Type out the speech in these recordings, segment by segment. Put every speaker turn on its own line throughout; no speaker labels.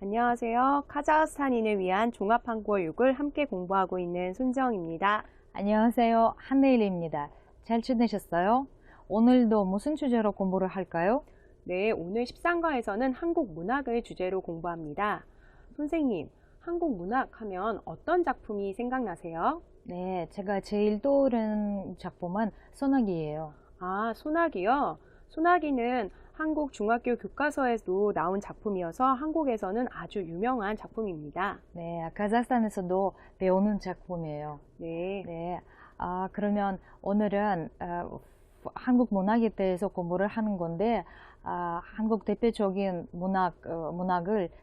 안녕하세요. 카자흐스탄인을 위한 종합한국어육을 함께 공부하고 있는 손정입니다.
안녕하세요. 한내일입니다. 잘 지내셨어요? 오늘도 무슨 주제로 공부를 할까요?
네, 오늘 13과에서는 한국 문학을 주제로 공부합니다. 선생님, 한국 문학 하면 어떤 작품이 생각나세요?
네, 제가 제일 떠오르는 작품은 소나기예요.
아, 소나기요? 소나기는 한국 중학교 교과서에도 나온 작품이어서 한국에서는 아주 유명한 작품입니다.
네, 카자흐스탄에서도 배우는 작품이에요.
네.
네, 그러면 오늘은 한국 문학에 대해서 공부를 하는 건데 한국 대표적인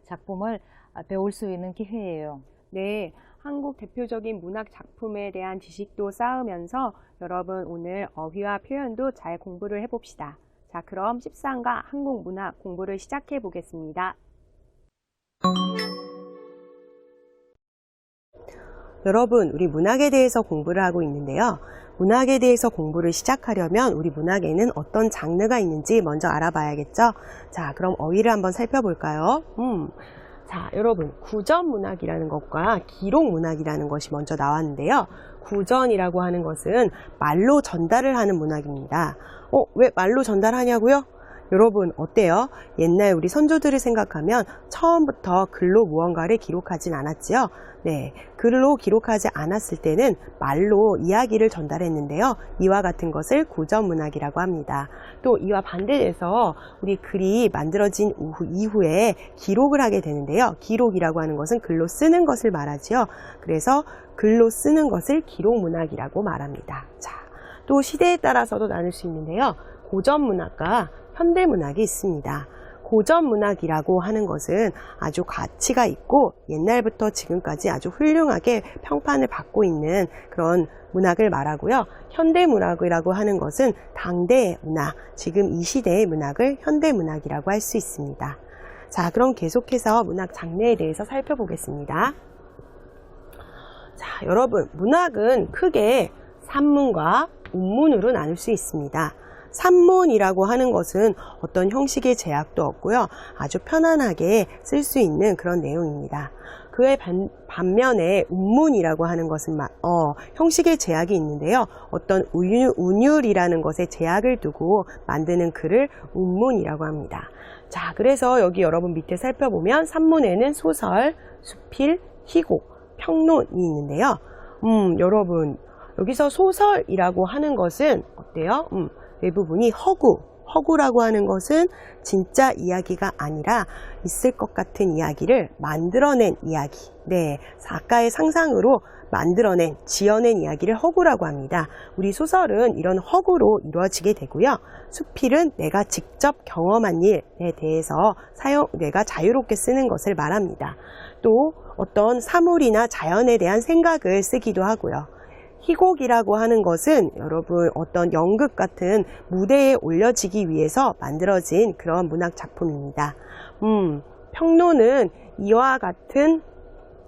작품을 배울 수 있는 기회예요.
네, 한국 대표적인 문학 작품에 대한 지식도 쌓으면서 여러분 오늘 어휘와 표현도 잘 공부를 해봅시다. 자, 그럼 13과 한국 문학 공부를 시작해 보겠습니다. 여러분, 우리 문학에 대해서 공부를 하고 있는데요. 문학에 대해서 공부를 시작하려면 우리 문학에는 어떤 장르가 있는지 먼저 알아봐야겠죠? 자, 그럼 어휘를 한번 살펴볼까요? 자, 여러분, 구전문학이라는 것과 기록문학이라는 것이 먼저 나왔는데요. 구전이라고 하는 것은 말로 전달을 하는 문학입니다. 왜 말로 전달하냐고요? 여러분 어때요? 옛날 우리 선조들을 생각하면 처음부터 글로 무언가를 기록하진 않았지요? 네, 글로 기록하지 않았을 때는 말로 이야기를 전달했는데요. 이와 같은 것을 구전문학이라고 합니다. 또 이와 반대돼서 우리 글이 만들어진 이후에 기록을 하게 되는데요. 기록이라고 하는 것은 글로 쓰는 것을 말하지요. 그래서 글로 쓰는 것을 기록문학이라고 말합니다. 자, 또 시대에 따라서도 나눌 수 있는데요. 고전문학과 현대문학이 있습니다. 고전문학이라고 하는 것은 아주 가치가 있고 옛날부터 지금까지 아주 훌륭하게 평판을 받고 있는 그런 문학을 말하고요. 현대문학이라고 하는 것은 당대의 문학, 지금 이 시대의 문학을 현대문학이라고 할 수 있습니다. 자, 그럼 계속해서 문학 장르에 대해서 살펴보겠습니다. 자, 여러분, 문학은 크게 산문과 운문으로 나눌 수 있습니다. 산문이라고 하는 것은 어떤 형식의 제약도 없고요. 아주 편안하게 쓸 수 있는 그런 내용입니다. 그의 반면에 운문이라고 하는 것은 형식의 제약이 있는데요. 어떤 운율이라는 것에 제약을 두고 만드는 글을 운문이라고 합니다. 자, 그래서 여기 여러분 밑에 살펴보면 산문에는 소설, 수필, 희곡, 평론이 있는데요. 여러분 여기서 소설이라고 하는 것은 어때요? 대부분이 허구라고 하는 것은 진짜 이야기가 아니라 있을 것 같은 이야기를 만들어낸 이야기. 네, 작가의 상상으로 만들어낸, 지어낸 이야기를 허구라고 합니다. 우리 소설은 이런 허구로 이루어지게 되고요. 수필은 내가 직접 경험한 일에 대해서 내가 자유롭게 쓰는 것을 말합니다. 또 어떤 사물이나 자연에 대한 생각을 쓰기도 하고요. 희곡이라고 하는 것은 여러분 어떤 연극 같은 무대에 올려지기 위해서 만들어진 그런 문학 작품입니다. 평론은 이와 같은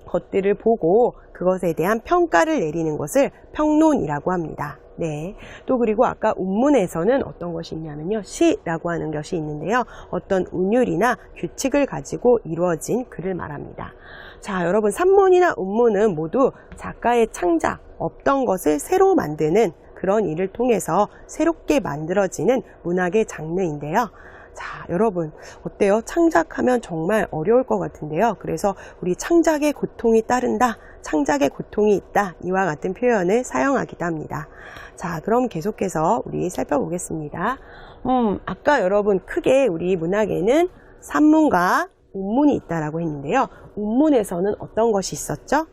것들을 보고 그것에 대한 평가를 내리는 것을 평론이라고 합니다. 네. 또 그리고 아까 운문에서는 어떤 것이 있냐면요. 시라고 하는 것이 있는데요. 어떤 운율이나 규칙을 가지고 이루어진 글을 말합니다. 자, 여러분 산문이나 운문은 모두 작가의 창작, 없던 것을 새로 만드는 그런 일을 통해서 새롭게 만들어지는 문학의 장르인데요. 자, 여러분 어때요? 창작하면 정말 어려울 것 같은데요. 그래서 우리 창작의 고통이 따른다, 창작의 고통이 있다, 이와 같은 표현을 사용하기도 합니다. 자, 그럼 계속해서 우리 살펴보겠습니다. 아까 여러분 크게 우리 문학에는 산문과 운문이 있다라고 했는데요. 운문에서는 어떤 것이 있었죠?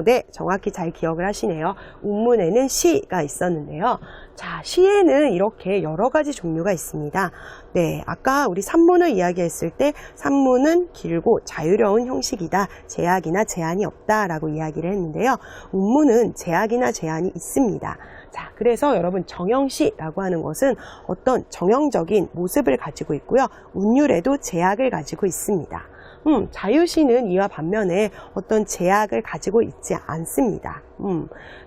네, 정확히 잘 기억을 하시네요. 운문에는 시가 있었는데요. 자, 시에는 이렇게 여러 가지 종류가 있습니다. 네, 아까 우리 산문을 이야기했을 때 산문은 길고 자유로운 형식이다. 제약이나 제한이 없다라고 이야기를 했는데요. 운문은 제약이나 제한이 있습니다. 자, 그래서 여러분 정형시라고 하는 것은 어떤 정형적인 모습을 가지고 있고요. 운율에도 제약을 가지고 있습니다. 자유시는 이와 반면에 어떤 제약을 가지고 있지 않습니다.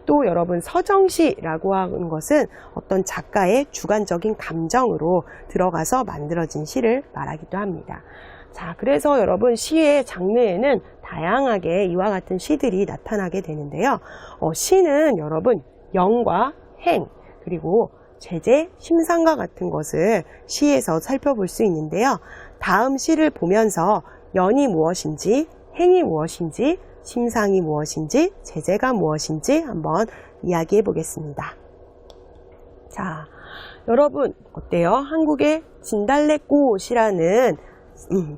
또 여러분 서정시라고 하는 것은 어떤 작가의 주관적인 감정으로 들어가서 만들어진 시를 말하기도 합니다. 자, 그래서 여러분 시의 장르에는 다양하게 이와 같은 시들이 나타나게 되는데요. 시는 여러분 영과 행 그리고 제재, 심상과 같은 것을 시에서 살펴볼 수 있는데요. 다음 시를 보면서 연이 무엇인지, 행이 무엇인지, 심상이 무엇인지, 제재가 무엇인지 한번 이야기해 보겠습니다. 자, 여러분 어때요? 한국의 진달래꽃이라는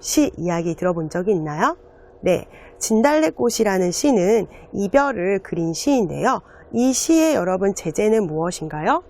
시 이야기 들어본 적이 있나요? 네, 진달래꽃이라는 시는 이별을 그린 시인데요. 이 시의 여러분 제재는 무엇인가요?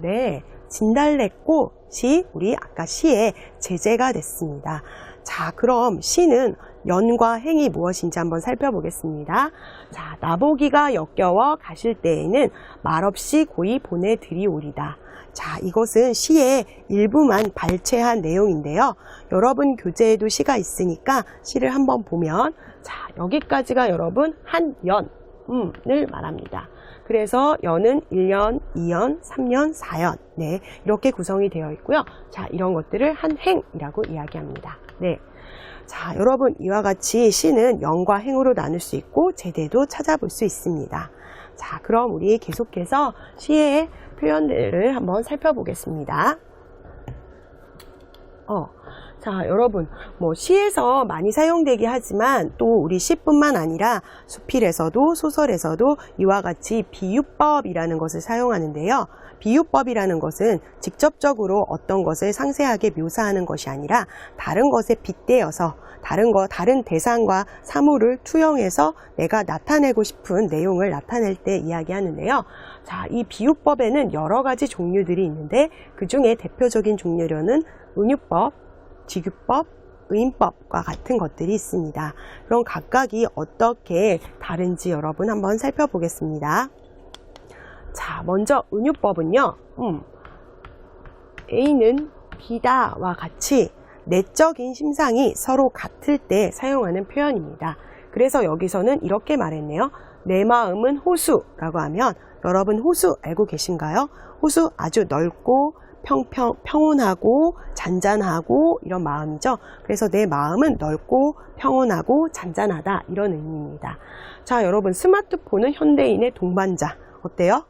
네, 진달래꽃이 우리 아까 시의 제재가 됐습니다. 자, 그럼 시는 연과 행이 무엇인지 한번 살펴보겠습니다. 자, 나보기가 역겨워 가실 때에는 말없이 고이 보내드리오리다. 자, 이것은 시의 일부만 발췌한 내용인데요. 여러분 교재에도 시가 있으니까 시를 한번 보면 자, 여기까지가 여러분 한 연을 말합니다. 그래서 연은 1년, 2년, 3년, 4연 네, 이렇게 구성이 되어 있고요. 자, 이런 것들을 한 행이라고 이야기합니다. 네. 자, 여러분 이와 같이 시는 연과 행으로 나눌 수 있고 제대도 찾아볼 수 있습니다. 자, 그럼 우리 계속해서 시의 표현들을 한번 살펴보겠습니다. 자, 여러분 시에서 많이 사용되긴 하지만 또 우리 시뿐만 아니라 수필에서도 소설에서도 이와 같이 비유법이라는 것을 사용하는데요. 비유법이라는 것은 직접적으로 어떤 것을 상세하게 묘사하는 것이 아니라 다른 것에 빗대어서 다른 대상과 사물을 투영해서 내가 나타내고 싶은 내용을 나타낼 때 이야기하는데요. 자, 이 비유법에는 여러 가지 종류들이 있는데 그 중에 대표적인 종류로는 은유법, 지규법, 의인법과 같은 것들이 있습니다. 그럼 각각이 어떻게 다른지 여러분 한번 살펴보겠습니다. 자, 먼저 은유법은요. A는 B다와 같이 내적인 심상이 서로 같을 때 사용하는 표현입니다. 그래서 여기서는 이렇게 말했네요. 내 마음은 호수라고 하면 여러분 호수 알고 계신가요? 호수 아주 넓고 평온하고 잔잔하고 이런 마음이죠. 그래서 내 마음은 넓고 평온하고 잔잔하다 이런 의미입니다. 자, 여러분 스마트폰은 현대인의 동반자 어때요?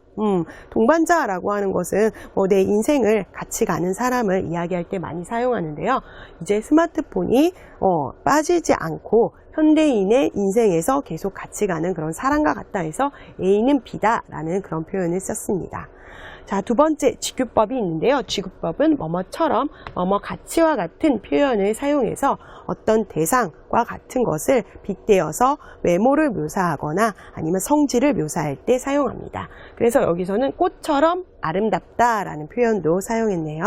동반자라고 하는 것은 내 인생을 같이 가는 사람을 이야기할 때 많이 사용하는데요. 이제 스마트폰이 빠지지 않고 현대인의 인생에서 계속 같이 가는 그런 사람과 같다 해서 A는 B다라는 그런 표현을 썼습니다. 자, 두 번째 지규법이 있는데요. 지규법은 뭐뭐처럼 뭐뭐 가치와 같은 표현을 사용해서 어떤 대상과 같은 것을 빗대어서 외모를 묘사하거나 아니면 성질을 묘사할 때 사용합니다. 그래서 여기서는 꽃처럼 아름답다라는 표현도 사용했네요.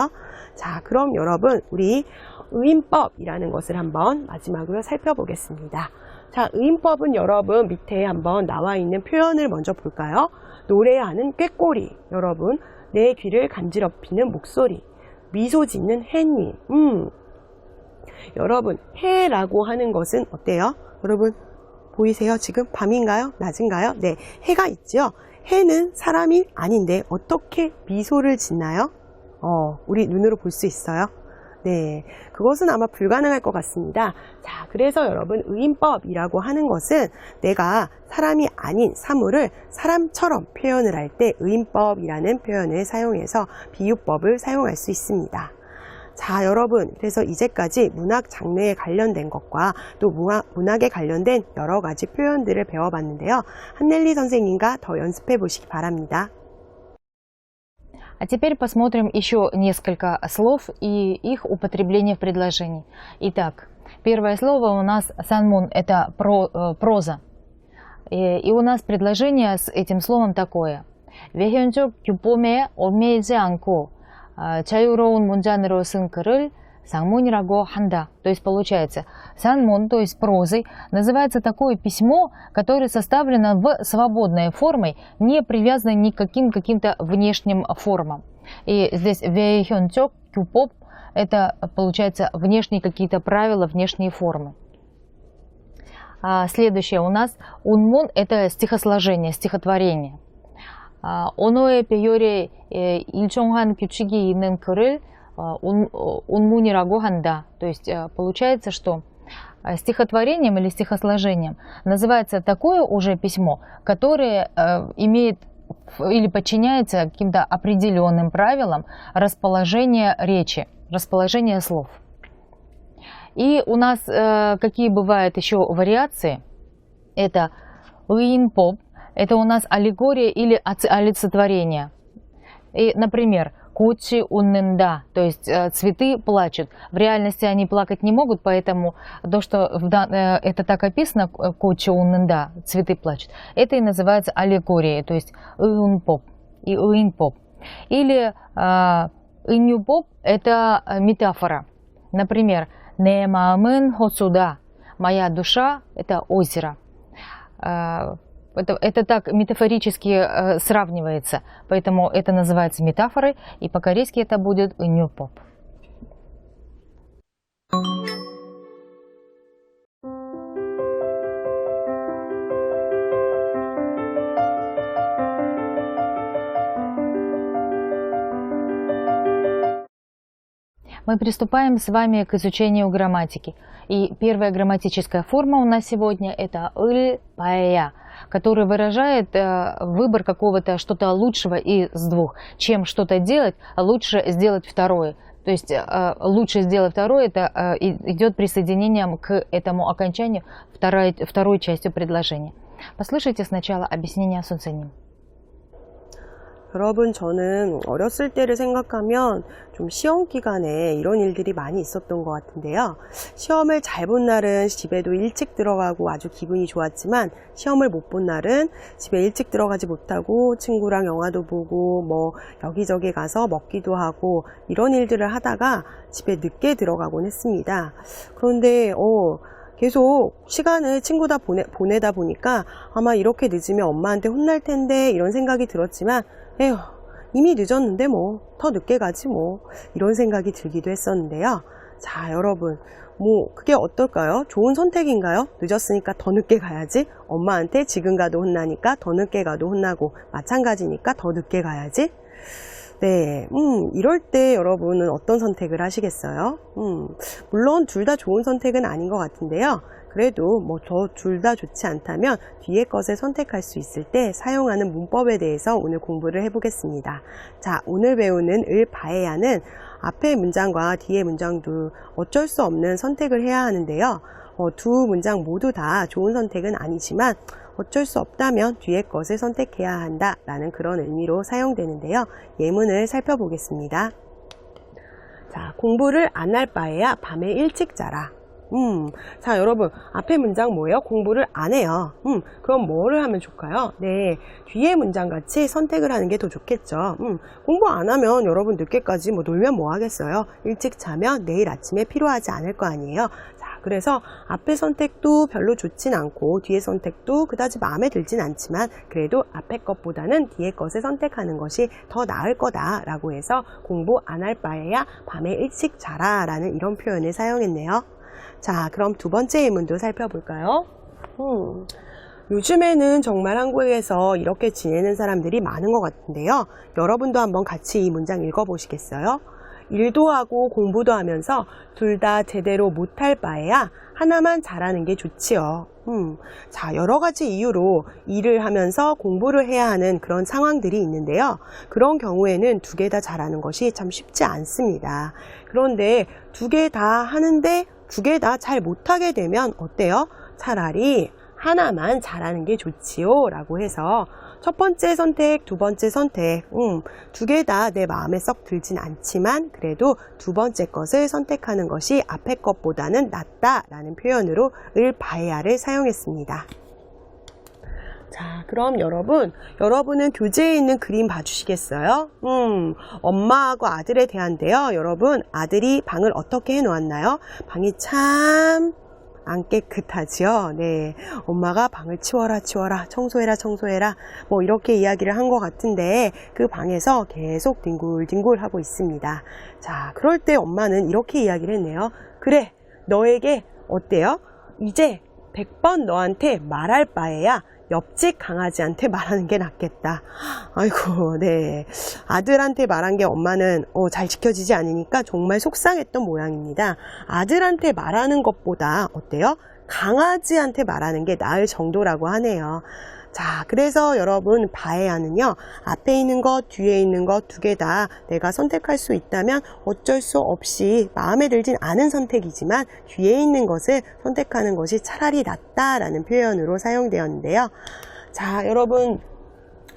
자, 그럼 여러분 우리 의인법이라는 것을 한번 마지막으로 살펴보겠습니다. 자, 의인법은 여러분 밑에 한번 나와 있는 표현을 먼저 볼까요? 노래하는 꾀꼬리, 여러분 내 귀를 간지럽히는 목소리, 미소 짓는 해님. 여러분 해라고 하는 것은 어때요? 여러분 보이세요? 지금 밤인가요? 낮인가요? 네, 해가 있죠. 해는 사람이 아닌데 어떻게 미소를 짓나요? 우리 눈으로 볼 수 있어요? 네, 그것은 아마 불가능할 것 같습니다. 자, 그래서 여러분 의인법이라고 하는 것은 내가 사람이 아닌 사물을 사람처럼 표현을 할 때 의인법이라는 표현을 사용해서 비유법을 사용할 수 있습니다. 자, 여러분 그래서 이제까지 문학 장르에 관련된 것과 또 문학에 관련된 여러 가지 표현들을 배워봤는데요. 한넬리 선생님과 더 연습해 보시기 바랍니다.
А теперь посмотрим еще несколько слов и их употребление в предложении. Итак, первое слово у нас санмун, это проза. И у нас предложение с этим словом такое. 외현적 규범에 얽매이지 않고 자유로운 문장으로 쓴 글을 상문이라고 한다. То есть получается, санмун, то есть прозой, называется такое письмо, которое составлено в свободной формой, не привязанной ни к каким-то внешним формам. И здесь 외현적 규범, это получается внешние какие-то правила, внешние формы. Следующее у нас унмун – это стихосложение, стихотворение. 언어의 배열에 일정한 규칙이 있는 글을 унмун이라고 한다. То есть получается, что стихотворением или стихосложением называется такое уже письмо, которое имеет или подчиняется каким-то определенным правилам расположения речи, расположения слов. И у нас какие бывают еще вариации? Это 의인법, это у нас аллегория или олицетворение. И, например, 꽃이 웃는다, то есть цветы плачут. В реальности они плакать не могут, поэтому то, что это так описано, 꽃이 웃는다, цветы плачут, это и называется аллегорией, то есть 의인법 и 의인법. Или 의인법 – это метафора. Например, 내 마음은 호수다, моя душа – это озеро. Это так метафорически сравнивается, поэтому это называется метафорой, и по-корейски это будет 의인법. Мы приступаем с вами к изучению грамматики. И первая грамматическая форма у нас сегодня это 을-바에야, который выражает выбор какого-то что-то лучшего из двух. Чем что-то делать, лучше сделать второе. То есть лучше сделать второе, это идет присоединением к этому окончанию второй частью предложения. Послушайте сначала объяснение 선생님.
여러분, 저는 어렸을 때를 생각하면 좀 시험 기간에 이런 일들이 많이 있었던 것 같은데요. 시험을 잘 본 날은 집에도 일찍 들어가고 아주 기분이 좋았지만, 시험을 못 본 날은 집에 일찍 들어가지 못하고 친구랑 영화도 보고 뭐 여기저기 가서 먹기도 하고 이런 일들을 하다가 집에 늦게 들어가곤 했습니다. 그런데 계속 시간을 친구다 보내다 보니까 아마 이렇게 늦으면 엄마한테 혼날 텐데 이런 생각이 들었지만, 에휴, 이미 늦었는데 뭐 더 늦게 가지 뭐, 이런 생각이 들기도 했었는데요. 자, 여러분, 뭐 그게 어떨까요? 좋은 선택인가요? 늦었으니까 더 늦게 가야지. 엄마한테 지금 가도 혼나니까 더 늦게 가도 혼나고, 마찬가지니까 더 늦게 가야지. 네, 이럴 때 여러분은 어떤 선택을 하시겠어요? 물론 둘 다 좋은 선택은 아닌 것 같은데요. 그래도 뭐 둘 다 좋지 않다면 뒤에 것을 선택할 수 있을 때 사용하는 문법에 대해서 오늘 공부를 해보겠습니다. 자, 오늘 배우는 을-바에야는 앞의 문장과 뒤의 문장도 어쩔 수 없는 선택을 해야 하는데요. 두 문장 모두 다 좋은 선택은 아니지만 어쩔 수 없다면 뒤에 것을 선택해야 한다라는 그런 의미로 사용되는데요. 예문을 살펴보겠습니다. 자, 공부를 안 할 바에야 밤에 일찍 자라. 자, 여러분, 앞에 문장 뭐예요? 공부를 안 해요. 그럼 뭐를 하면 좋을까요? 네, 뒤에 문장 같이 선택을 하는 게 더 좋겠죠. 공부 안 하면 여러분 늦게까지 뭐 놀면 뭐 하겠어요? 일찍 자면 내일 아침에 피로하지 않을 거 아니에요? 자, 그래서 앞에 선택도 별로 좋진 않고 뒤에 선택도 그다지 마음에 들진 않지만, 그래도 앞에 것보다는 뒤에 것을 선택하는 것이 더 나을 거다라고 해서 공부 안 할 바에야 밤에 일찍 자라 라는 이런 표현을 사용했네요. 자, 그럼 두 번째 예문도 살펴볼까요? 요즘에는 정말 한국에서 이렇게 지내는 사람들이 많은 것 같은데요. 여러분도 한번 같이 이 문장 읽어보시겠어요? 일도 하고 공부도 하면서 둘 다 제대로 못할 바에야 하나만 잘하는 게 좋지요. 자, 여러 가지 이유로 일을 하면서 공부를 해야 하는 그런 상황들이 있는데요. 그런 경우에는 두 개 다 잘하는 것이 참 쉽지 않습니다. 그런데 두 개 다 하는데 두 개 다 잘 못하게 되면 어때요? 차라리 하나만 잘하는 게 좋지요 라고 해서 첫 번째 선택, 두 번째 선택, 두 개 다 내 마음에 썩 들진 않지만 그래도 두 번째 것을 선택하는 것이 앞에 것보다는 낫다라는 표현으로 을-바에야를 사용했습니다. 자, 그럼 여러분은 교재에 있는 그림 봐주시겠어요? 엄마하고 아들에 대한데요. 여러분, 아들이 방을 어떻게 해놓았나요? 방이 참 안 깨끗하지요. 네, 엄마가 방을 치워라 청소해라 뭐 이렇게 이야기를 한 것 같은데 그 방에서 계속 뒹굴뒹굴 하고 있습니다. 자, 그럴 때 엄마는 이렇게 이야기를 했네요. 그래, 너에게 어때요? 이제 100번 너한테 말할 바에야 옆집 강아지한테 말하는 게 낫겠다. 아이고, 네. 아들한테 말한 게 엄마는 잘 지켜지지 않으니까 정말 속상했던 모양입니다. 아들한테 말하는 것보다 어때요? 강아지한테 말하는 게 나을 정도라고 하네요. 자, 그래서 여러분 바에야는요, 앞에 있는 것, 뒤에 있는 것 두 개 다 내가 선택할 수 있다면 어쩔 수 없이 마음에 들진 않은 선택이지만 뒤에 있는 것을 선택하는 것이 차라리 낫다라는 표현으로 사용되었는데요. 자, 여러분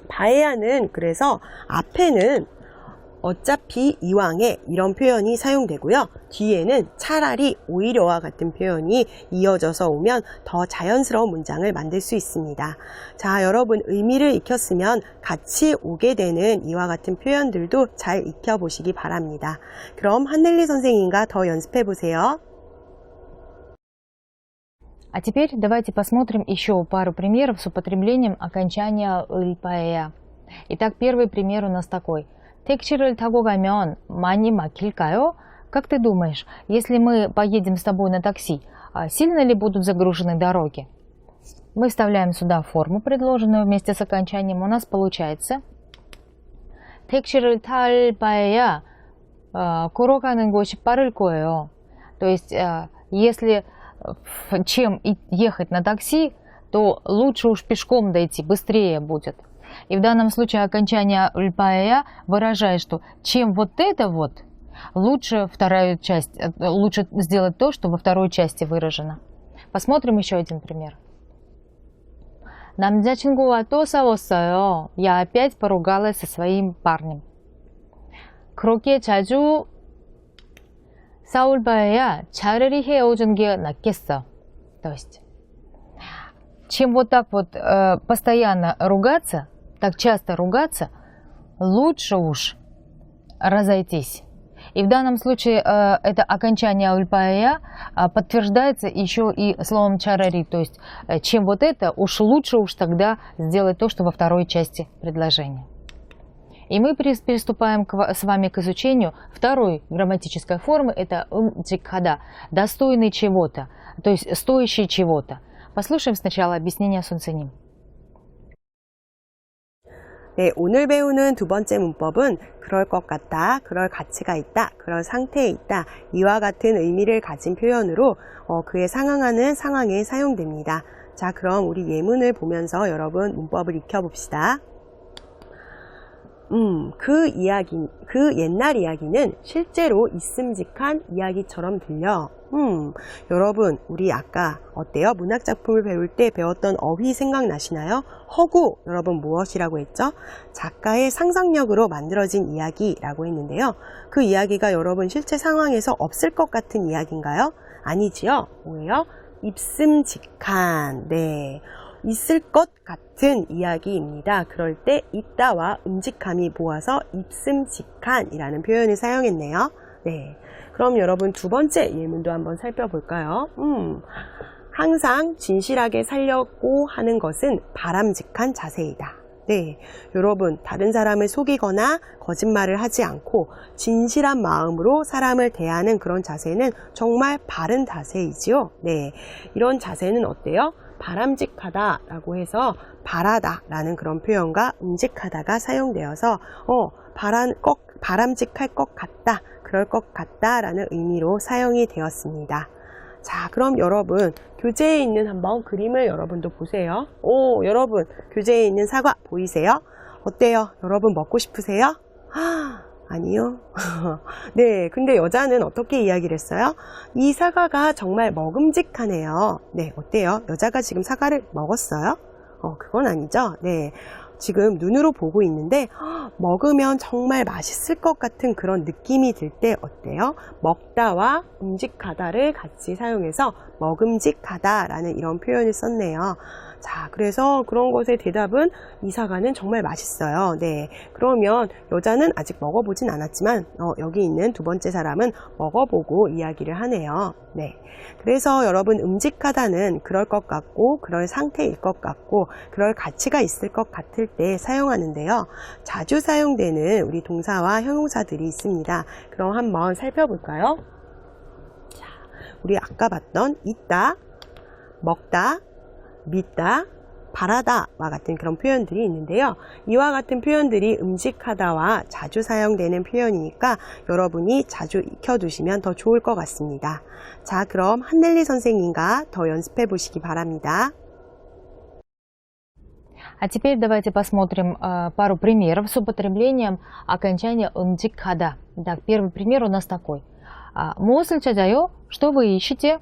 바에야는 그래서 앞에는 어차피 이왕에 이런 표현이 사용되고요. 뒤에는 차라리 오히려와 같은 표현이 이어져서 오면 더 자연스러운 문장을 만들 수 있습니다. 자, 여러분 의미를 익혔으면 같이 오게 되는 이와 같은 표현들도 잘 익혀보시기 바랍니다. 그럼 한넬리 선생님과 더 연습해 보세요.
А теперь давайте посмотрим еще пару примеров с употреблением окончания ыльпаэя. Итак, первый пример у нас такой. 택시를 타고 가면 많이 막힐까요? Как ты думаешь, если мы поедем с тобой на такси, сильно ли будут загружены дороги? Мы вставляем сюда форму, предложенную вместе с окончанием. У нас получается 택시를 탈 바에야 걸어가는 것이 빠를 거예요. То есть, если чем ехать на такси, то лучше уж пешком дойти, быстрее будет. И в данном случае окончание ульпаэя выражает, что чем вот это вот, лучше вторую часть, лучше сделать то, что во второй части выражено. Посмотрим еще один пример. 남자친구와 또 싸웠어요. Я опять поругалась со своим парнем. 그렇게 자주 싸울 바에야 차라리 헤어진 게 낫겠어. То есть, чем вот так вот постоянно ругаться, так часто ругаться, лучше уж разойтись. И в данном случае это окончание ульпаэя подтверждается еще и словом чарари, то есть чем вот это, уж лучше уж тогда сделать то, что во второй части предложения. И мы приступаем с вами к изучению второй грамматической формы, это джикхада, достойный чего-то, то есть стоящий чего-то. послушаем сначала объяснение Сунциним.
네, 오늘 배우는 두 번째 문법은 그럴 것 같다, 그럴 가치가 있다, 그럴 상태에 있다, 이와 같은 의미를 가진 표현으로 그에 상응하는 상황에 사용됩니다. 자, 그럼 우리 예문을 보면서 여러분 문법을 익혀봅시다. 그 옛날 이야기는 실제로 있음직한 이야기처럼 들려. 여러분, 우리 아까 어때요? 문학작품을 배울 때 배웠던 어휘 생각나시나요? 허구, 여러분 무엇이라고 했죠? 작가의 상상력으로 만들어진 이야기라고 했는데요. 그 이야기가 여러분 실제 상황에서 없을 것 같은 이야기인가요? 아니지요? 뭐예요? 있음직한, 네. 있을 것 같은 이야기입니다. 그럴 때 있다와 음직함이 모아서 있음직한이라는 표현을 사용했네요. 네, 그럼 여러분 두 번째 예문도 한번 살펴볼까요? 항상 진실하게 살려고 하는 것은 바람직한 자세이다. 네, 여러분 다른 사람을 속이거나 거짓말을 하지 않고 진실한 마음으로 사람을 대하는 그런 자세는 정말 바른 자세이지요. 네, 이런 자세는 어때요? 바람직하다라고 해서 바라다라는 그런 표현과 음직하다가 사용되어서 바람직할 것 같다, 그럴 것 같다라는 의미로 사용이 되었습니다. 자, 그럼 여러분 교재에 있는 한번 그림을 여러분도 보세요. 여러분 교재에 있는 사과 보이세요? 어때요? 여러분 먹고 싶으세요? 아니요. 네, 근데 여자는 어떻게 이야기를 했어요? 이 사과가 정말 먹음직하네요. 네, 어때요? 여자가 지금 사과를 먹었어요? 그건 아니죠. 네, 지금 눈으로 보고 있는데 먹으면 정말 맛있을 것 같은 그런 느낌이 들 때 어때요? 먹다와 음직하다를 같이 사용해서 먹음직하다라는 이런 표현을 썼네요. 자, 그래서 그런 것의 대답은 이 사과는 정말 맛있어요. 네, 그러면 여자는 아직 먹어보진 않았지만 여기 있는 두 번째 사람은 먹어보고 이야기를 하네요. 네, 그래서 여러분 음직하다는 그럴 것 같고 그럴 상태일 것 같고 그럴 가치가 있을 것 같을 때 사용하는데요. 자주 사용되는 우리 동사와 형용사들이 있습니다. 그럼 한번 살펴볼까요? 자, 우리 아까 봤던 있다, 먹다, 믿다, 바라다와 같은 그런 표현들이 있는데요. 이와 같은 표현들이 음직하다와 자주 사용되는 표현이니까 여러분이 자주 익혀두시면 더 좋을 것 같습니다. 자, 그럼 한넬리 선생님과 더 연습해 보시기 바랍니다.
А теперь давайте посмотрим пару примеров с употреблением окончания 음직하다. Так, первый пример у нас такой. 무엇을 찾아요? Что вы ищете?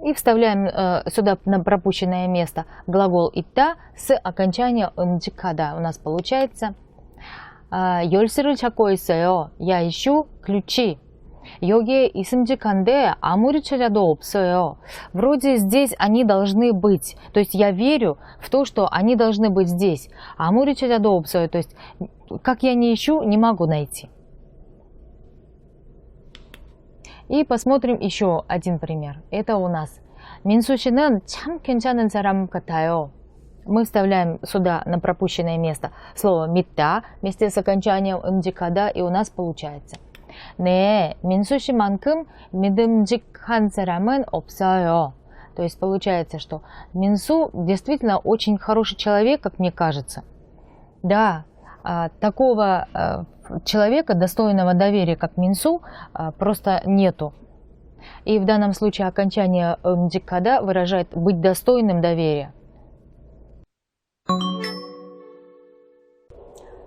И вставляем сюда на пропущенное место глагол 있다 с окончанием 음직하다. У нас получается 열쇠를 찾고 있어요. Я ищу ключи. 여기에 있음직한데 아무리 찾아도 없어요. Вроде здесь они должны быть. То есть я верю в то, что они должны быть здесь. 아무리 찾아도 없어요. То есть как я не ищу, не могу найти. И посмотрим еще один пример. Это у нас 민수 씨는 참 괜찮은 사람 같아요. Мы вставляем сюда на пропущенное место слово 믿다 вместе с окончанием 음직하다, и у нас получается. 네, 민수 씨만큼 믿음직한 사람은 없어요. То есть получается, что Минсу действительно очень хороший человек, как мне кажется. Да, такого человека, достойного доверия, как Минсу, просто нету. И в данном случае окончание МДКД выражает быть достойным доверия.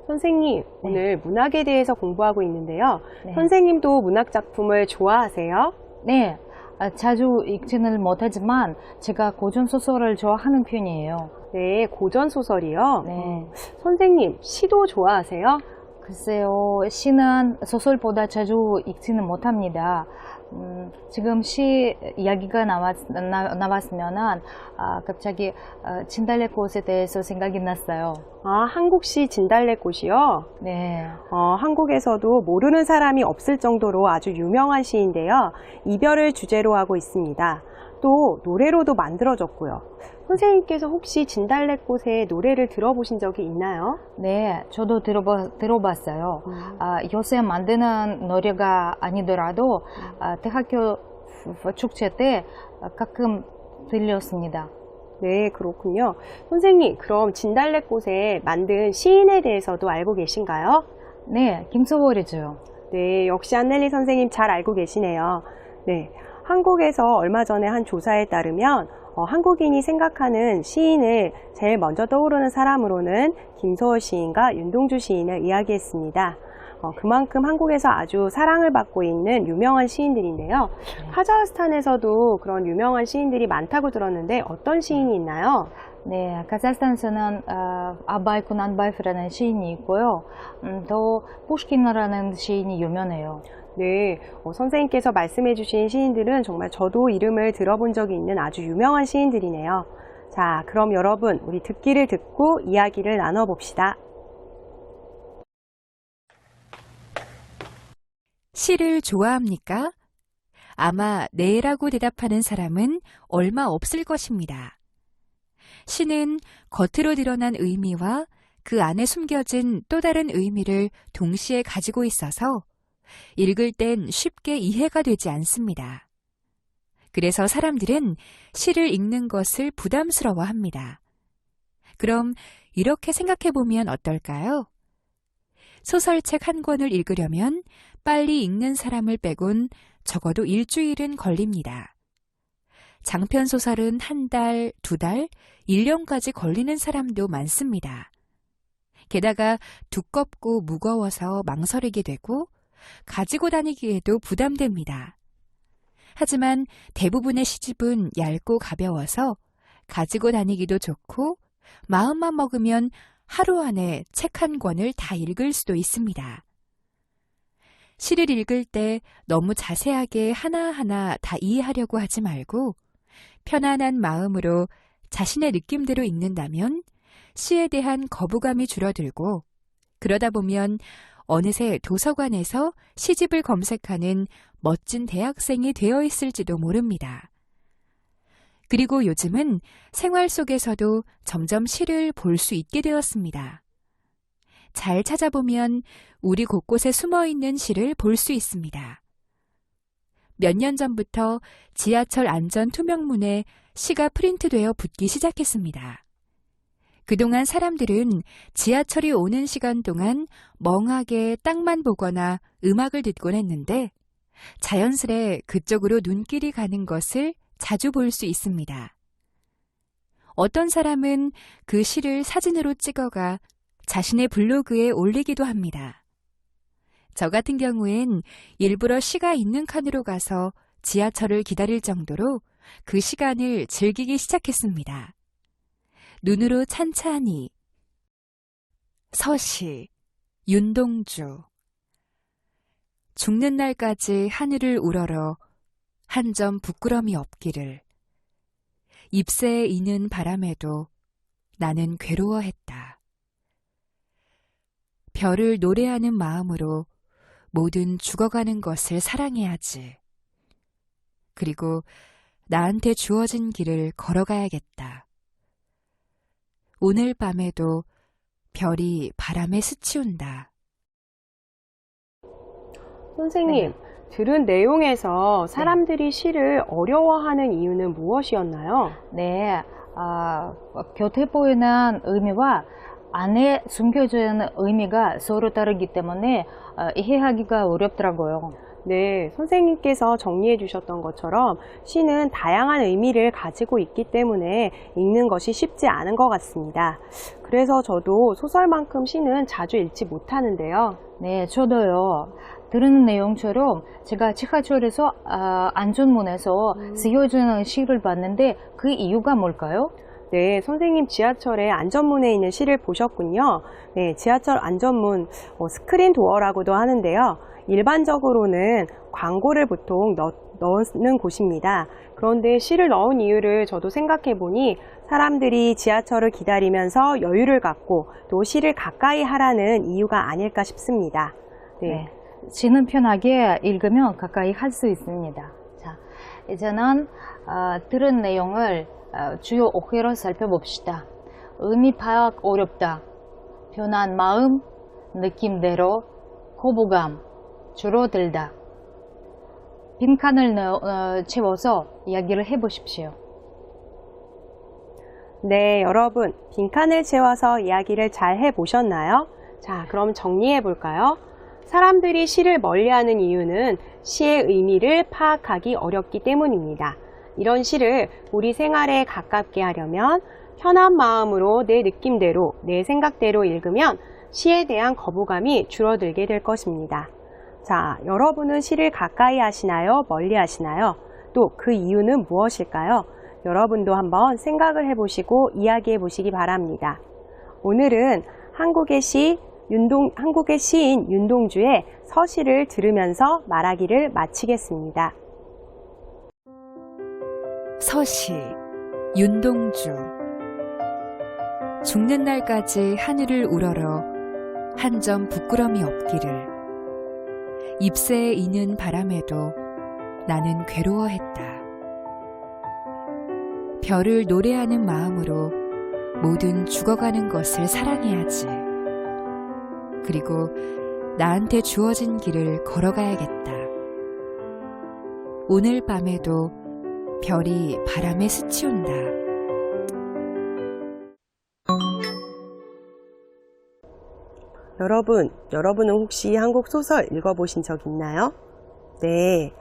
선생님, 오늘 문학에 대해서 공부하고 있는데요.
네.
선생님도 문학 작품을 좋아하세요?
네, 자주 읽지는 못하지만 제가 고전 소설을 좋아하는 편이에요.
네, 고전 소설이요.
네.
선생님, 시도 좋아하세요?
글쎄요, 시는 소설보다 자주 읽지는 못합니다. 지금 시 이야기가 나왔으면은 갑자기 진달래꽃에 대해서 생각이 났어요.
아, 한국시 진달래꽃이요?
네.
한국에서도 모르는 사람이 없을 정도로 아주 유명한 시인데요. 이별을 주제로 하고 있습니다. 또 노래로도 만들어졌고요. 선생님께서 혹시 진달래꽃의 노래를 들어보신 적이 있나요?
네, 저도 들어봤어요. 요새 만드는 노래가 아니더라도 대학교 축제 때 가끔 들렸습니다.
네, 그렇군요. 선생님, 그럼 진달래꽃에 만든 시인에 대해서도 알고 계신가요?
네, 김소월이죠.
네, 역시 한넬리 선생님 잘 알고 계시네요. 네, 한국에서 얼마 전에 한 조사에 따르면 한국인이 생각하는 시인을 제일 먼저 떠오르는 사람으로는 김소월 시인과 윤동주 시인을 이야기했습니다. 그만큼 한국에서 아주 사랑을 받고 있는 유명한 시인들인데요. 카자흐스탄에서도 그런 유명한 시인들이 많다고 들었는데 어떤 시인이 있나요?
네, 카자흐스탄에서는 아바이 쿠난바이프라는 시인이 있고요. 또 푸시킨이라는 시인이 유명해요.
네, 선생님께서 말씀해 주신 시인들은 정말 저도 이름을 들어본 적이 있는 아주 유명한 시인들이네요. 자, 그럼 여러분, 우리 듣기를 듣고 이야기를 나눠봅시다.
시를 좋아합니까? 아마 네라고 대답하는 사람은 얼마 없을 것입니다. 시는 겉으로 드러난 의미와 그 안에 숨겨진 또 다른 의미를 동시에 가지고 있어서 읽을 땐 쉽게 이해가 되지 않습니다. 그래서 사람들은 시를 읽는 것을 부담스러워합니다. 그럼 이렇게 생각해보면 어떨까요? 소설책 한 권을 읽으려면 빨리 읽는 사람을 빼곤 적어도 일주일은 걸립니다. 장편소설은 한 달, 두 달, 1년까지 걸리는 사람도 많습니다. 게다가 두껍고 무거워서 망설이게 되고 가지고 다니기에도 부담됩니다. 하지만 대부분의 시집은 얇고 가벼워서 가지고 다니기도 좋고 마음만 먹으면 하루 안에 책 한 권을 다 읽을 수도 있습니다. 시를 읽을 때 너무 자세하게 하나하나 다 이해하려고 하지 말고 편안한 마음으로 자신의 느낌대로 읽는다면 시에 대한 거부감이 줄어들고 그러다 보면 어느새 도서관에서 시집을 검색하는 멋진 대학생이 되어 있을지도 모릅니다. 그리고 요즘은 생활 속에서도 점점 시를 볼 수 있게 되었습니다. 잘 찾아보면 우리 곳곳에 숨어 있는 시를 볼 수 있습니다. 몇 년 전부터 지하철 안전 투명문에 시가 프린트되어 붙기 시작했습니다. 그동안 사람들은 지하철이 오는 시간 동안 멍하게 땅만 보거나 음악을 듣곤 했는데 자연스레 그쪽으로 눈길이 가는 것을 자주 볼 수 있습니다. 어떤 사람은 그 시를 사진으로 찍어가 자신의 블로그에 올리기도 합니다. 저 같은 경우엔 일부러 시가 있는 칸으로 가서 지하철을 기다릴 정도로 그 시간을 즐기기 시작했습니다. 눈으로 찬찬히. 서시, 윤동주. 죽는 날까지 하늘을 우러러 한 점 부끄럼이 없기를. 잎새에 이는 바람에도 나는 괴로워했다. 별을 노래하는 마음으로 모든 죽어가는 것을 사랑해야지. 그리고 나한테 주어진 길을 걸어가야겠다. 오늘 밤에도 별이 바람에 스치운다.
선생님, 들은 내용에서 사람들이 시를 어려워하는 이유는 무엇이었나요?
네, 곁에 보이는 의미와 안에 숨겨져 있는 의미가 서로 다르기 때문에 이해하기가 어렵더라고요.
네, 선생님께서 정리해 주셨던 것처럼 시는 다양한 의미를 가지고 있기 때문에 읽는 것이 쉽지 않은 것 같습니다. 그래서 저도 소설만큼 시는 자주 읽지 못하는데요.
네, 저도요. 들은 내용처럼 제가 지하철에서 안전문에서 쓰여지는 시를 봤는데 그 이유가 뭘까요?
네, 선생님 지하철의 안전문에 있는 시를 보셨군요. 네, 지하철 안전문 스크린 도어라고도 하는데요. 일반적으로는 광고를 보통 넣는 곳입니다. 그런데 시를 넣은 이유를 저도 생각해 보니 사람들이 지하철을 기다리면서 여유를 갖고 또 시를 가까이 하라는 이유가 아닐까 싶습니다. 네.
시는 편하게 읽으면 가까이 할 수 있습니다. 자, 이제는 들은 내용을 주요 어휘로 살펴봅시다. 의미 파악 어렵다. 변한 마음, 느낌대로, 거부감, 줄어들다. 빈칸을 채워서 이야기를 해보십시오.
네, 여러분 빈칸을 채워서 이야기를 잘 해보셨나요? 자, 그럼 정리해 볼까요? 사람들이 시를 멀리하는 이유는 시의 의미를 파악하기 어렵기 때문입니다. 이런 시를 우리 생활에 가깝게 하려면 편한 마음으로 내 느낌대로, 내 생각대로 읽으면 시에 대한 거부감이 줄어들게 될 것입니다. 자, 여러분은 시를 가까이 하시나요? 멀리 하시나요? 또 그 이유는 무엇일까요? 여러분도 한번 생각을 해보시고 이야기해 보시기 바랍니다. 오늘은 한국의 시인 윤동주의 서시를 들으면서 말하기를 마치겠습니다.
서시, 윤동주. 죽는 날까지 하늘을 우러러 한 점 부끄럼이 없기를. 잎새에 이는 바람에도 나는 괴로워했다. 별을 노래하는 마음으로 모든 죽어가는 것을 사랑해야지. 그리고 나한테 주어진 길을 걸어가야겠다. 오늘 밤에도 별이 바람에 스치운다.
여러분은 혹시 한국 소설 읽어보신 적 있나요? 네,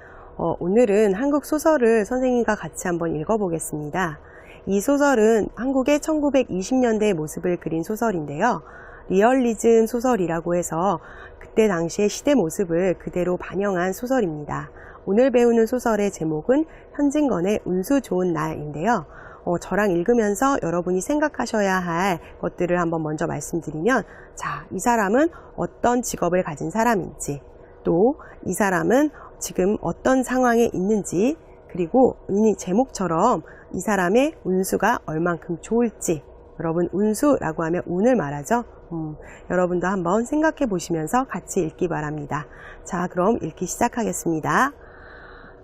오늘은 한국 소설을 선생님과 같이 한번 읽어보겠습니다. 이 소설은 한국의 1920년대의 모습을 그린 소설인데요. 리얼리즘 소설이라고 해서 그때 당시의 시대 모습을 그대로 반영한 소설입니다. 오늘 배우는 소설의 제목은 현진건의 운수 좋은 날인데요. 저랑 읽으면서 여러분이 생각하셔야 할 것들을 한번 먼저 말씀드리면, 자, 이 사람은 어떤 직업을 가진 사람인지, 또 이 사람은 지금 어떤 상황에 있는지, 그리고 이 제목처럼 이 사람의 운수가 얼만큼 좋을지. 여러분, 운수라고 하면 운을 말하죠. 여러분도 한번 생각해 보시면서 같이 읽기 바랍니다. 자, 그럼 읽기 시작하겠습니다.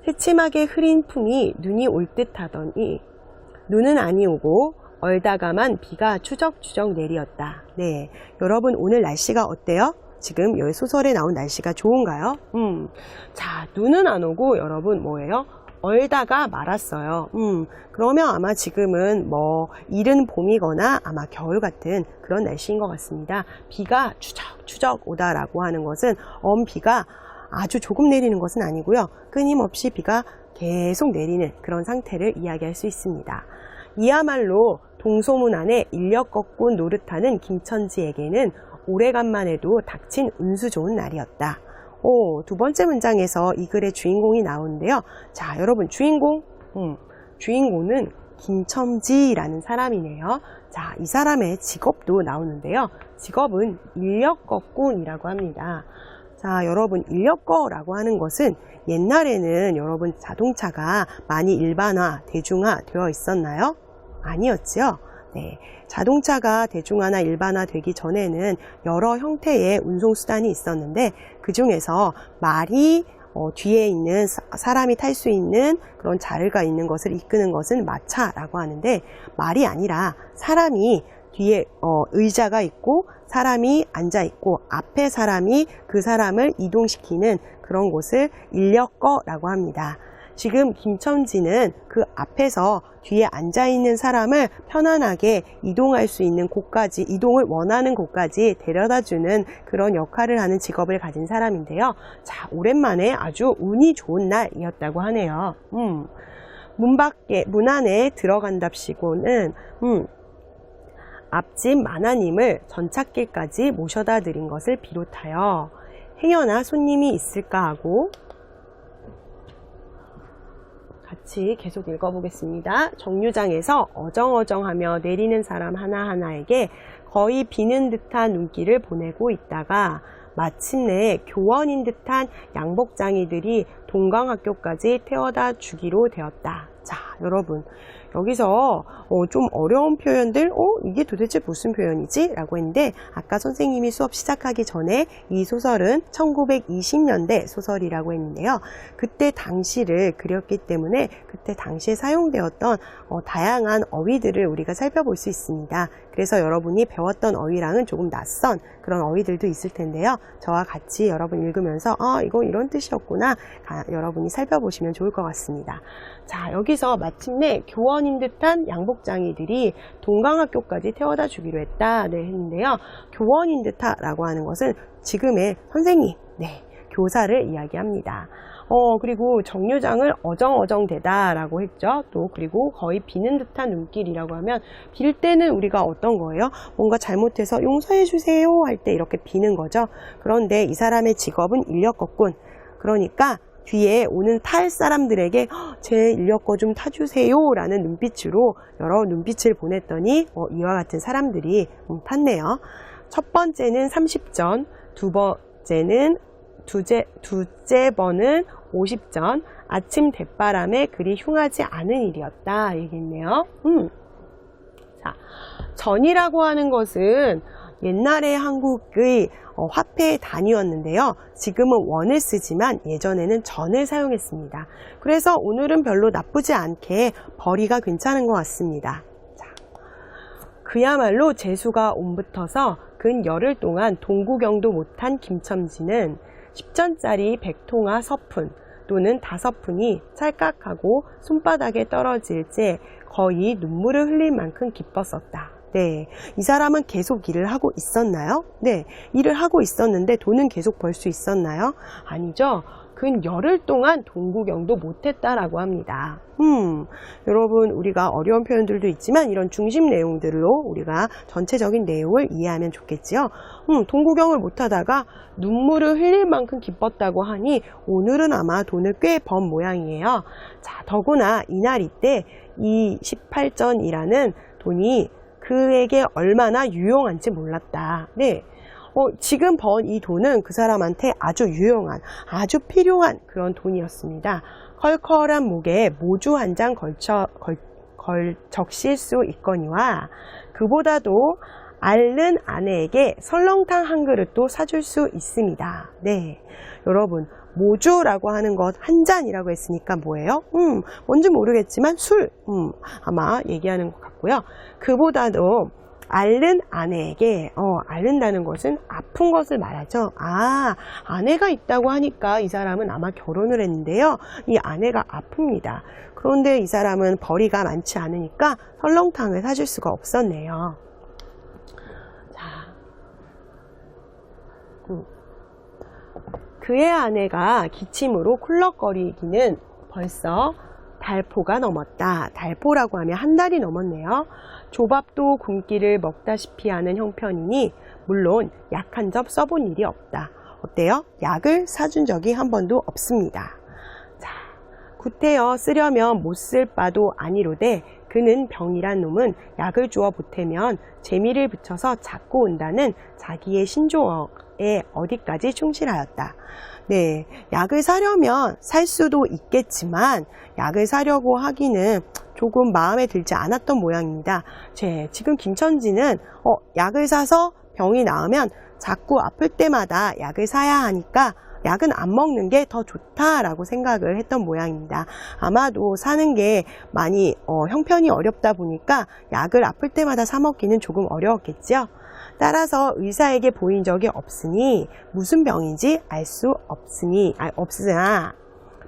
새침하게 흐린 풍이 눈이 올 듯 하더니 눈은 아니오고 얼다가만 비가 추적추적 내리었다. 네, 여러분 오늘 날씨가 어때요? 지금 여기 소설에 나온 날씨가 좋은가요? 자, 눈은 안 오고 여러분 뭐예요? 얼다가 말았어요. 그러면 아마 지금은 뭐 이른 봄이거나 아마 겨울 같은 그런 날씨인 것 같습니다. 비가 추적추적 오다라고 하는 것은 비가 아주 조금 내리는 것은 아니고요. 끊임없이 비가 계속 내리는 그런 상태를 이야기할 수 있습니다. 이야말로 동소문안에 인력 꺾고 노릇하는 김천지에게는 오래간만에도 닥친 운수 좋은 날이었다. 두 번째 문장에서 이 글의 주인공이 나오는데요. 자, 여러분 주인공은 김첨지라는 사람이네요. 자, 이 사람의 직업도 나오는데요. 직업은 인력거꾼이라고 합니다. 자, 여러분 인력거라고 하는 것은 옛날에는 여러분 자동차가 많이 일반화, 대중화 되어 있었나요? 아니었죠. 네, 자동차가 대중화나 일반화 되기 전에는 여러 형태의 운송수단이 있었는데 그 중에서 말이 뒤에 있는 사람이 탈 수 있는 그런 자르가 있는 것을 이끄는 것은 마차라고 하는데 말이 아니라 사람이 뒤에 의자가 있고 사람이 앉아 있고 앞에 사람이 그 사람을 이동시키는 그런 곳을 인력거라고 합니다. 지금 김첨지는 그 앞에서 뒤에 앉아있는 사람을 편안하게 이동할 수 있는 곳까지, 이동을 원하는 곳까지 데려다주는 그런 역할을 하는 직업을 가진 사람인데요. 자, 오랜만에 아주 운이 좋은 날이었다고 하네요. 문 안에 들어간답시고는 앞집 마나님을 전찻길까지 모셔다 드린 것을 비롯하여 행여나 손님이 있을까 하고 같이 계속 읽어보겠습니다. 정류장에서 어정어정하며 내리는 사람 하나하나에게 거의 비는 듯한 눈길을 보내고 있다가 마침내 교원인 듯한 양복장이들이 동강학교까지 태워다 주기로 되었다. 자, 여러분 여기서 좀 어려운 표현들 이게 도대체 무슨 표현이지? 라고 했는데 아까 선생님이 수업 시작하기 전에 이 소설은 1920년대 소설이라고 했는데요. 그때 당시를 그렸기 때문에 그때 당시에 사용되었던 다양한 어휘들을 우리가 살펴볼 수 있습니다. 그래서 여러분이 배웠던 어휘랑은 조금 낯선 그런 어휘들도 있을 텐데요. 저와 같이 여러분 읽으면서 이거 이런 뜻이었구나 여러분이 살펴보시면 좋을 것 같습니다. 자, 여기서 마침내 교원인 듯한 양복장이들이 동강학교까지 태워다 주기로 했다 했는데요. 교원인 듯하라고 하는 것은 지금의 선생님, 교사를 이야기합니다. 그리고 정류장을 어정어정대다 라고 했죠. 또 그리고 거의 비는 듯한 눈길이라고 하면 빌 때는 우리가 어떤 거예요? 뭔가 잘못해서 용서해 주세요 할 때 이렇게 비는 거죠. 그런데 이 사람의 직업은 인력거꾼. 그러니까 뒤에 오는 탈 사람들에게 제 인력거 좀 타주세요 라는 눈빛으로 여러 눈빛을 보냈더니 이와 같은 사람들이 탔네요. 첫 번째는 30전, 두째 번은 50전, 아침 대바람에 그리 흉하지 않은 일이었다 얘기했네요. 자, 전이라고 하는 것은 옛날에 한국의 화폐의 단위였는데요. 지금은 원을 쓰지만 예전에는 전을 사용했습니다. 그래서 오늘은 별로 나쁘지 않게 벌이가 괜찮은 것 같습니다. 자, 그야말로 재수가 옴붙어서 근 열흘 동안 동구경도 못한 김첨지는 10전짜리 100통화 서푼 또는 5푼이 찰칵하고 손바닥에 떨어질 때 거의 눈물을 흘릴 만큼 기뻤었다. 이 사람은 계속 일을 하고 있었나요? 일을 하고 있었는데 돈은 계속 벌 수 있었나요? 아니죠. 근 열흘 동안 동구경도 못했다라고 합니다. 여러분 우리가 어려운 표현들도 있지만 이런 중심 내용들로 우리가 전체적인 내용을 이해하면 좋겠지요. 동구경을 못하다가 눈물을 흘릴 만큼 기뻤다고 하니 오늘은 아마 돈을 꽤 번 모양이에요. 자, 더구나 이날 이때 이 18전이라는 돈이 그에게 얼마나 유용한지 몰랐다. 지금 번 이 돈은 그 사람한테 아주 유용한, 아주 필요한 그런 돈이었습니다. 컬컬한 목에 모주 한 장 적실 수 있거니와 그보다도 앓는 아내에게 설렁탕 한 그릇도 사줄 수 있습니다. 여러분 모주라고 하는 것 한 잔이라고 했으니까 뭐예요? 뭔지 모르겠지만 술 아마 얘기하는 것 같고요. 그보다도 앓는 아내에게, 앓는다는 것은 아픈 것을 말하죠. 아내가 있다고 하니까 이 사람은 아마 결혼을 했는데요. 이 아내가 아픕니다. 그런데 이 사람은 벌이가 많지 않으니까 설렁탕을 사줄 수가 없었네요. 자, 그의 아내가 기침으로 쿨럭거리기는 벌써 달포가 넘었다. 달포라고 하면 한 달이 넘었네요. 조밥도 굶기를 먹다시피 하는 형편이니 물론 약 한 점 써본 일이 없다. 어때요? 약을 사준 적이 한 번도 없습니다. 자, 구태여 쓰려면 못 쓸 바도 아니로되 그는 병이란 놈은 약을 주어 보태면 재미를 붙여서 잡고 온다는 자기의 신조어에 어디까지 충실하였다. 네, 약을 사려면 살 수도 있겠지만 약을 사려고 하기는 조금 마음에 들지 않았던 모양입니다. 지금 김천지는 약을 사서 병이 나으면 자꾸 아플 때마다 약을 사야 하니까 약은 안 먹는 게 더 좋다라고 생각을 했던 모양입니다. 아마도 사는 게 많이 형편이 어렵다 보니까 약을 아플 때마다 사 먹기는 조금 어려웠겠죠. 따라서 의사에게 보인 적이 없으니 무슨 병인지 알 수 없으나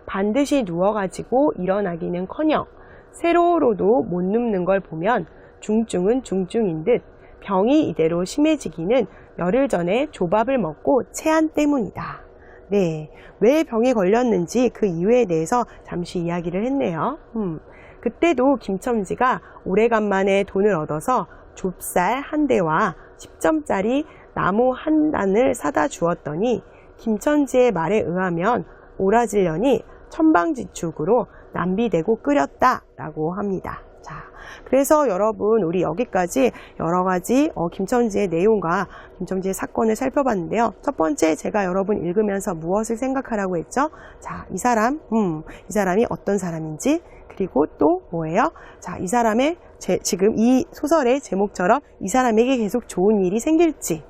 반드시 누워가지고 일어나기는커녕 세로로도 못 눕는 걸 보면 중증은 중증인 듯 병이 이대로 심해지기는 열흘 전에 조밥을 먹고 체한 때문이다. 네, 왜 병에 걸렸는지 그 이유에 대해서 잠시 이야기를 했네요. 그때도 김첨지가 오래간만에 돈을 얻어서 좁쌀 한 대와 10점짜리 나무 한 단을 사다 주었더니 김천지의 말에 의하면 오라질년이 천방지축으로 남비되고 끓였다라고 합니다. 자, 그래서 여러분 우리 여기까지 여러 가지 김첨지의 내용과 김첨지의 사건을 살펴봤는데요. 첫 번째 제가 여러분 읽으면서 무엇을 생각하라고 했죠? 자, 이 사람이 어떤 사람인지 그리고 또 뭐예요? 자, 이 사람의 지금 이 소설의 제목처럼 이 사람에게 계속 좋은 일이 생길지.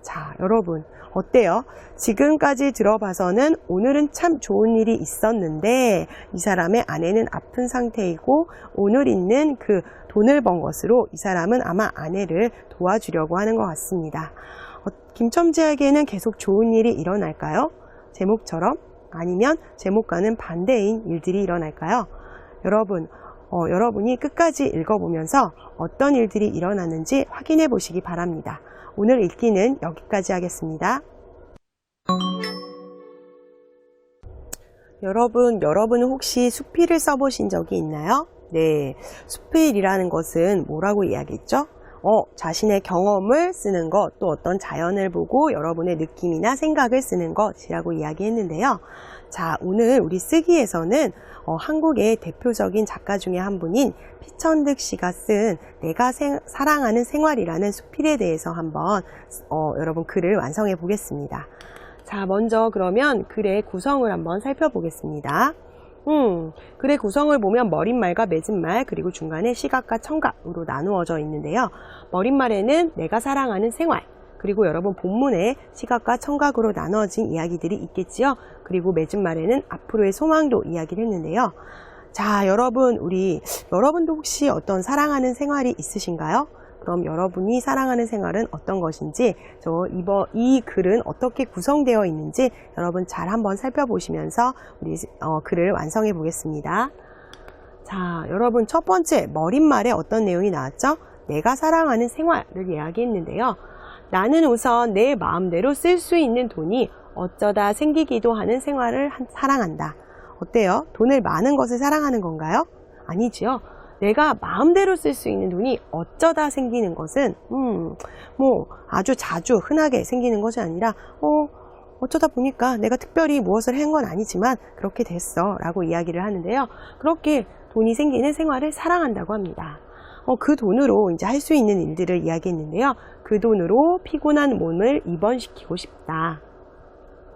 자, 여러분 어때요? 지금까지 들어봐서는 오늘은 참 좋은 일이 있었는데 이 사람의 아내는 아픈 상태이고 오늘 있는 그 돈을 번 것으로 이 사람은 아마 아내를 도와주려고 하는 것 같습니다. 김첨지에게는 계속 좋은 일이 일어날까요? 제목처럼? 아니면 제목과는 반대인 일들이 일어날까요? 여러분이 끝까지 읽어보면서 어떤 일들이 일어나는지 확인해 보시기 바랍니다. 오늘 읽기는 여기까지 하겠습니다. 여러분은 혹시 수필을 써보신 적이 있나요? 네, 수필이라는 것은 뭐라고 이야기했죠? 자신의 경험을 쓰는 것, 또 어떤 자연을 보고 여러분의 느낌이나 생각을 쓰는 것이라고 이야기했는데요. 자, 오늘 우리 쓰기에서는 한국의 대표적인 작가 중에 한 분인 피천득 씨가 쓴 내가 사랑하는 생활이라는 수필에 대해서 한번 여러분 글을 완성해 보겠습니다. 자, 먼저 그러면 글의 구성을 한번 살펴보겠습니다. 글의 구성을 보면 머릿말과 맺은말 그리고 중간에 시각과 청각으로 나누어져 있는데요. 머릿말에는 내가 사랑하는 생활, 그리고 여러분 본문에 시각과 청각으로 나눠진 이야기들이 있겠지요. 그리고 맺은말에는 앞으로의 소망도 이야기를 했는데요. 자, 여러분도 혹시 어떤 사랑하는 생활이 있으신가요? 그럼 여러분이 사랑하는 생활은 어떤 것인지, 이 글은 어떻게 구성되어 있는지 여러분 잘 한번 살펴보시면서 우리 글을 완성해 보겠습니다. 자, 여러분 첫 번째 머릿말에 어떤 내용이 나왔죠? 내가 사랑하는 생활을 이야기했는데요. 나는 우선 내 마음대로 쓸 수 있는 돈이 어쩌다 생기기도 하는 생활을 사랑한다. 어때요? 돈을 많은 것을 사랑하는 건가요? 아니지요. 내가 마음대로 쓸 수 있는 돈이 어쩌다 생기는 것은 아주 자주 흔하게 생기는 것이 아니라 어쩌다 보니까 내가 특별히 무엇을 한 건 아니지만 그렇게 됐어 라고 이야기를 하는데요. 그렇게 돈이 생기는 생활을 사랑한다고 합니다. 그 돈으로 이제 할 수 있는 일들을 이야기했는데요. 그 돈으로 피곤한 몸을 입원시키고 싶다.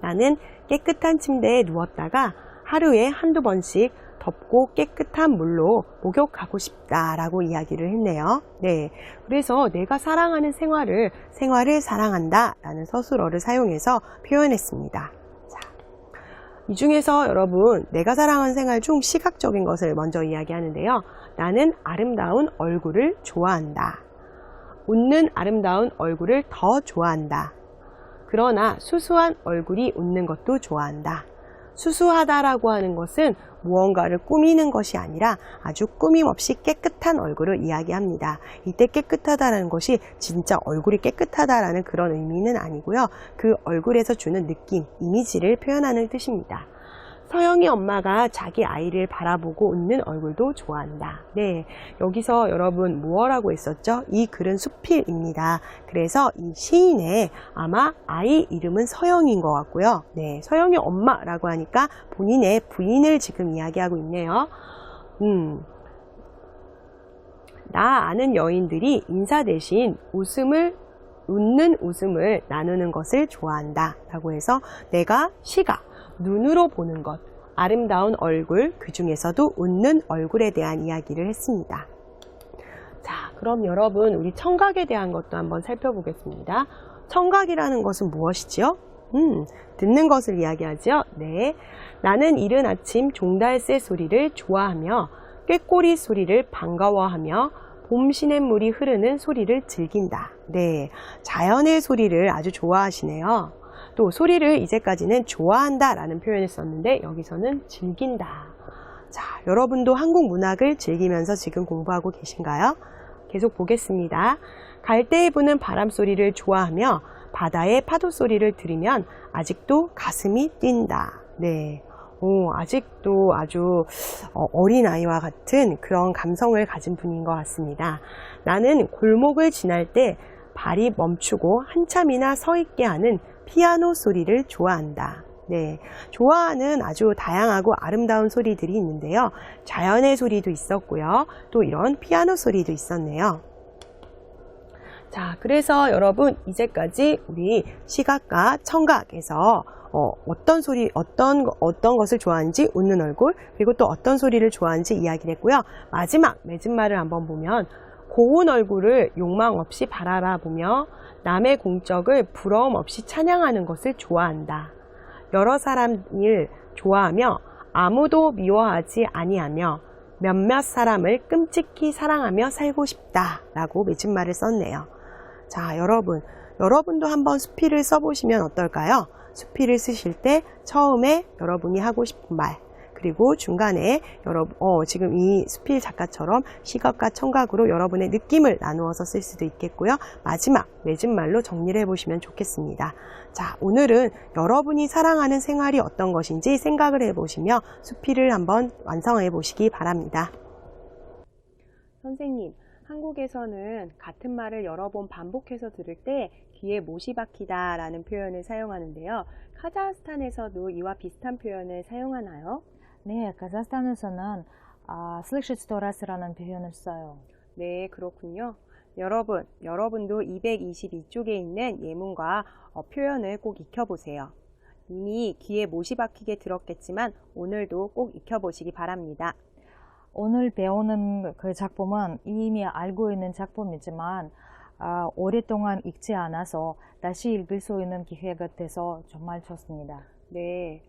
나는 깨끗한 침대에 누웠다가 하루에 한두 번씩 덥고 깨끗한 물로 목욕하고 싶다라고 이야기를 했네요. 네, 그래서 내가 사랑하는 생활을 사랑한다 라는 서술어를 사용해서 표현했습니다. 자, 이 중에서 여러분 내가 사랑하는 생활 중 시각적인 것을 먼저 이야기하는데요. 나는 아름다운 얼굴을 좋아한다. 웃는 아름다운 얼굴을 더 좋아한다. 그러나 수수한 얼굴이 웃는 것도 좋아한다. 수수하다라고 하는 것은 무언가를 꾸미는 것이 아니라 아주 꾸밈없이 깨끗한 얼굴을 이야기합니다. 이때 깨끗하다라는 것이 진짜 얼굴이 깨끗하다라는 그런 의미는 아니고요. 그 얼굴에서 주는 느낌, 이미지를 표현하는 뜻입니다. 서영이 엄마가 자기 아이를 바라보고 웃는 얼굴도 좋아한다. 네, 여기서 여러분 무엇라고 했었죠? 이 글은 수필입니다. 그래서 이 시인의 아마 아이 이름은 서영인 것 같고요. 네, 서영이 엄마라고 하니까 본인의 부인을 지금 이야기하고 있네요. 나 아는 여인들이 인사 대신 웃는 웃음을 나누는 것을 좋아한다 라고 해서 내가 시각, 눈으로 보는 것, 아름다운 얼굴, 그 중에서도 웃는 얼굴에 대한 이야기를 했습니다. 자, 그럼 여러분 우리 청각에 대한 것도 한번 살펴보겠습니다. 청각이라는 것은 무엇이지요? 듣는 것을 이야기하죠. 네, 나는 이른 아침 종달새 소리를 좋아하며 꾀꼬리 소리를 반가워하며 봄 시냇물이 흐르는 소리를 즐긴다. 네, 자연의 소리를 아주 좋아하시네요. 또 소리를 이제까지는 좋아한다 라는 표현을 썼는데 여기서는 즐긴다. 자, 여러분도 한국 문학을 즐기면서 지금 공부하고 계신가요? 계속 보겠습니다. 갈대에 부는 바람 소리를 좋아하며 바다의 파도 소리를 들으면 아직도 가슴이 뛴다. 네, 아직도 아주 어린아이와 같은 그런 감성을 가진 분인 것 같습니다. 나는 골목을 지날 때 발이 멈추고 한참이나 서 있게 하는 피아노 소리를 좋아한다. 네, 좋아하는 아주 다양하고 아름다운 소리들이 있는데요. 자연의 소리도 있었고요. 또 이런 피아노 소리도 있었네요. 자, 그래서 여러분 이제까지 우리 시각과 청각에서 어떤 것을 좋아하는지 웃는 얼굴, 그리고 또 어떤 소리를 좋아하는지 이야기를 했고요. 마지막 맺은말을 한번 보면 고운 얼굴을 욕망 없이 바라보며 남의 공적을 부러움 없이 찬양하는 것을 좋아한다. 여러 사람을 좋아하며 아무도 미워하지 아니하며 몇몇 사람을 끔찍히 사랑하며 살고 싶다 라고 맺은말을 썼네요. 자, 여러분도 한번 수필을 써보시면 어떨까요? 수필을 쓰실 때 처음에 여러분이 하고 싶은 말, 그리고 중간에 지금 이 수필 작가처럼 시각과 청각으로 여러분의 느낌을 나누어서 쓸 수도 있겠고요. 마지막 맺은말로 정리를 해보시면 좋겠습니다. 자, 오늘은 여러분이 사랑하는 생활이 어떤 것인지 생각을 해보시며 수필을 한번 완성해 보시기 바랍니다. 선생님, 한국에서는 같은 말을 여러 번 반복해서 들을 때 귀에 못이 박히다 라는 표현을 사용하는데요. 카자흐스탄에서도 이와 비슷한 표현을 사용하나요?
네, 카자흐스탄에서는 слышать 100 раз라는 표현을 써요.
네, 그렇군요. 여러분도 222쪽에 있는 예문과 표현을 꼭 익혀보세요. 이미 귀에 못이 박히게 들었겠지만 오늘도 꼭 익혀보시기 바랍니다.
오늘 배우는 그 작품은 이미 알고 있는 작품이지만 오랫동안 읽지 않아서 다시 읽을 수 있는 기회가 돼서 정말 좋습니다.
네,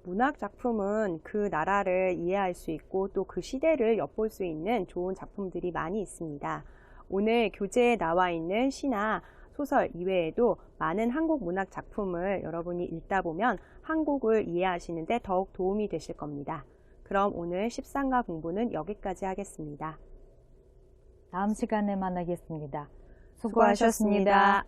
문학 작품은 그 나라를 이해할 수 있고 또 그 시대를 엿볼 수 있는 좋은 작품들이 많이 있습니다. 오늘 교재에 나와 있는 시나 소설 이외에도 많은 한국 문학 작품을 여러분이 읽다 보면 한국을 이해하시는 데 더욱 도움이 되실 겁니다. 그럼 오늘 13과 공부는 여기까지 하겠습니다.
다음 시간에 만나겠습니다.
수고하셨습니다.